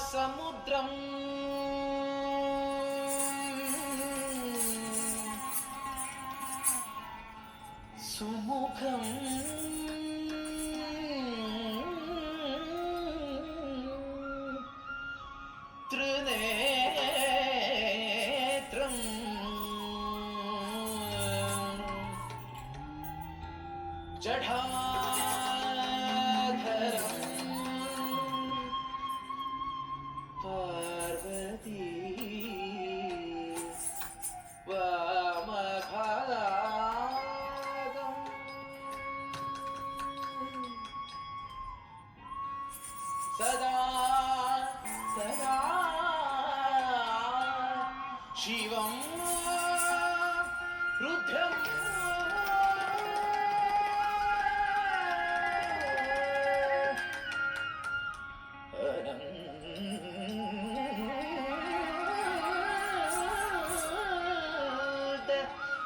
സമുദ്രം സുമുഖം ത്രിനേത്രം ജഠാധരം പാർവതി വാമഭാഗം സദാ സദാ ശിവം രുദ്രം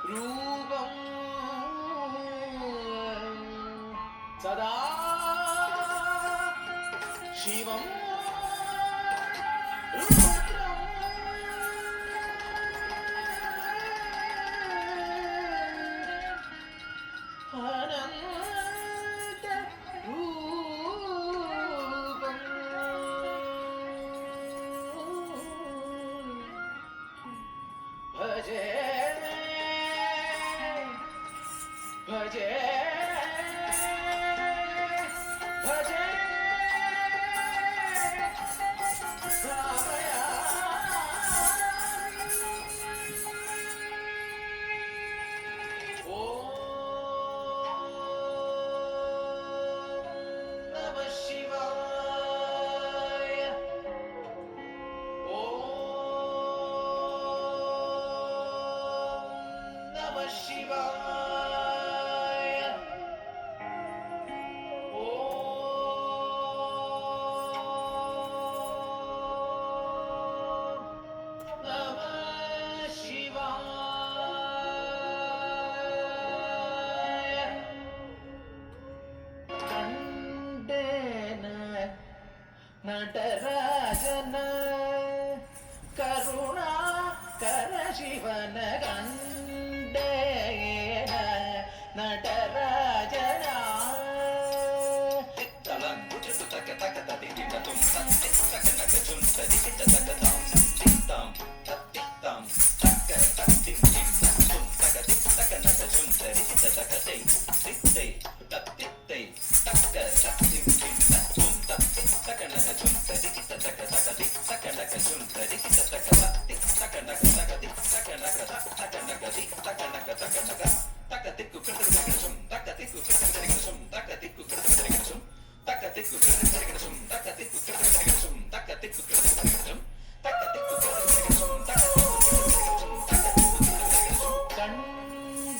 രൂപം സദാ ശിവം രുദ്രം അനന്ത രൂപം ഭജേ ഭജേ ഭജേ നടരാജന കരുണാകര ശിവന കണ്ടേന നടരാജന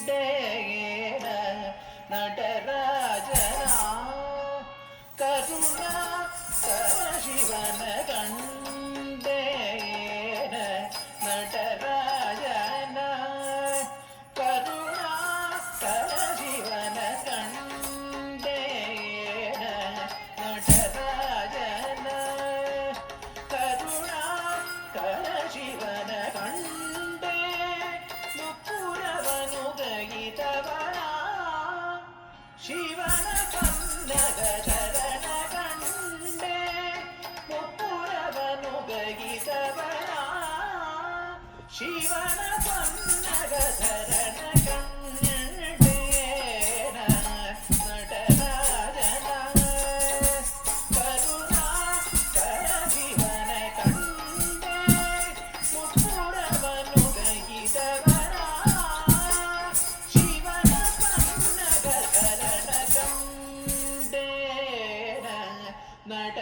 കണ്ടേന നടരാജന കരുണാകര ശിവന കണ്ടേന നടരാജന കരുണാകര ശിവന കണ്ടേന നടരാജന കരുണാകര ശിവന കണ്ടേ മുപ്പുരവനുദയിതവന ശിവന കന്നഗധരന കണ്ടേ മുപ്പുരവനുദയിതവന ശിവന കന്നഗധരന കണ്ടേന നടരാജന കരുണാകര ശിവന കണ്ടേ മുപ്പുരവനുദയിതവന ശിവന കന്നഗധരന കണ്ടേന നട